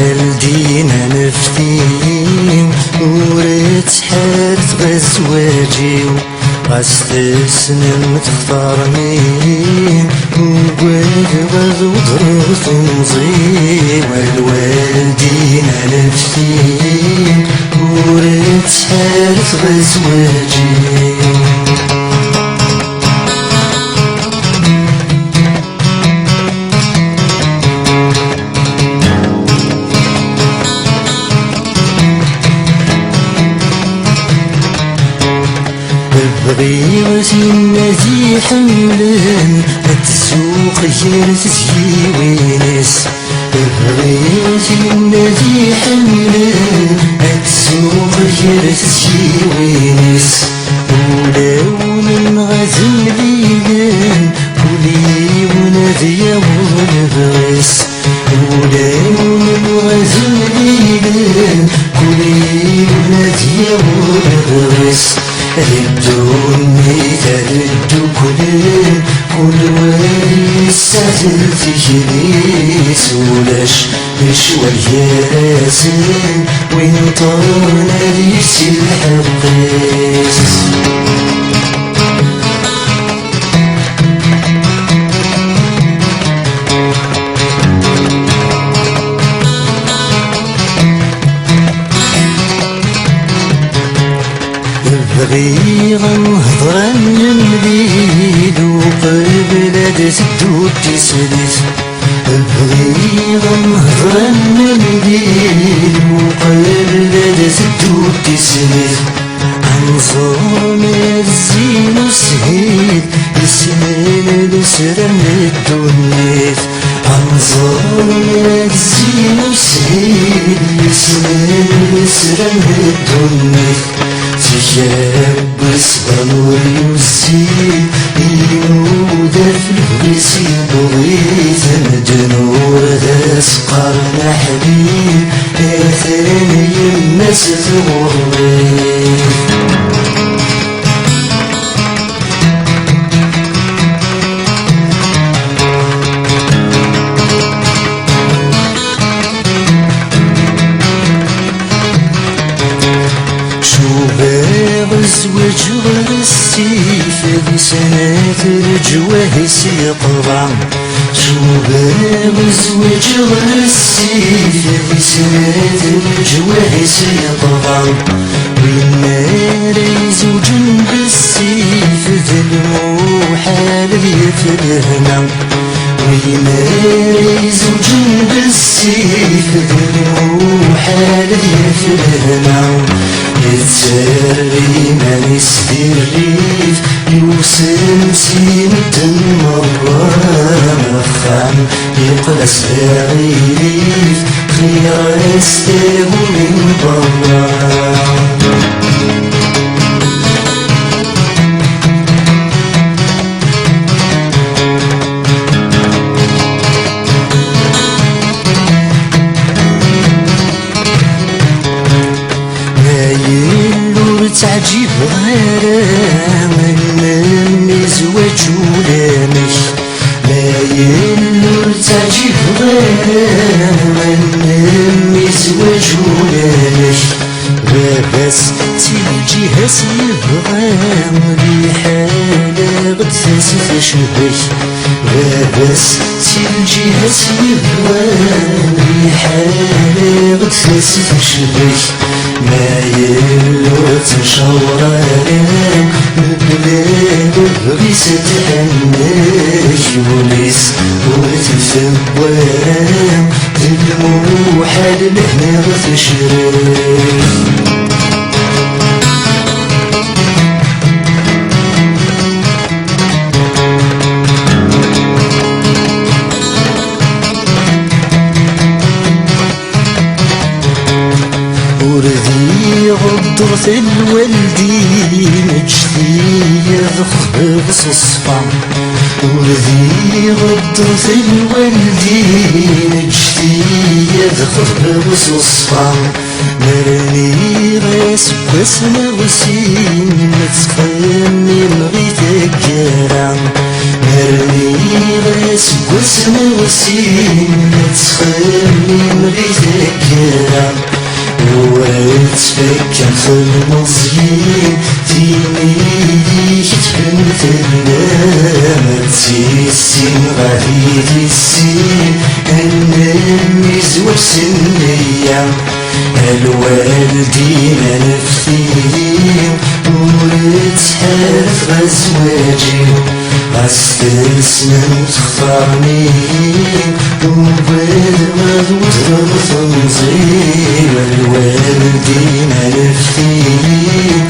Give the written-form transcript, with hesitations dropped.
والدينا نفتيم وريت حارت غزواجيو غاستسنم تختارني وقلبغ وضرط نزي والوالدينا نفتيم وريت حارت غزواجيو بغيرتي النادي حملان التسوق غير تزيوينس بغيرتي النادي حملان التسوق غير تزيوينس ولو من غزل ليلان كلي ونادي ونبغس ولو من غزل ليلان كلي ونادي ونبغس ردوني تردو كل وادي السهل تجليس ولاش بشوية راسن وين طارنا ليس الحقيس بغي غنهضر نمليل وقبل تدو تسلس بغي غنهضر نمليل وقبل تدو تسلس عنصر من الزين وسهيل يسمين لسرم الدنيا عنصر من الزين وسهيل يسمين لسرم الدنيا تجابس ضنور يوسيل ينودر في الغيسي بغيث مدنور داس قرن حبيب اثرين يمس ثغرين زوج غير السيف ذي سنة الجواه سيقضى شباب زوج غير السيف ذي سنة الجواه سيقضى والنار زوج بالسيف ذي الموحال يفرهنا والنار زوج بالسيف ذي الموحال يفرهنا يتسري ما يستريف يوصل سيمة المرة مخام يقلس غريف خير يستيغ من برا تعجيب غرام من زواج ولامش لا يلور تعجيب غرام من زواج ولامش بس تيجي هسيبغام لحالة غد تشبه بس تيجي هسيبغام لحالة غد تشبه ما يلو تشوران بلاد بغيس تحناش وليس وتفوان الموحد لهنا غتشرف وردي غدرت الوالدين اجتي يذخر صصفا وردي غدرت الوالدين اجتي يذخر صصفا مرني غاس بسنا غسين متقني مغيت الجرام مرني غاس واسم وسيم تخمم غي ذكرى وتفكر في المصير تيني تبنت النام تسيسين غادي تسين النمي زوج سنية الوالدين نفثيهم ونتحالف غزواجي غستسلم تختارني وبعد ما وتغرب تنظيم الوالدين نفثيهم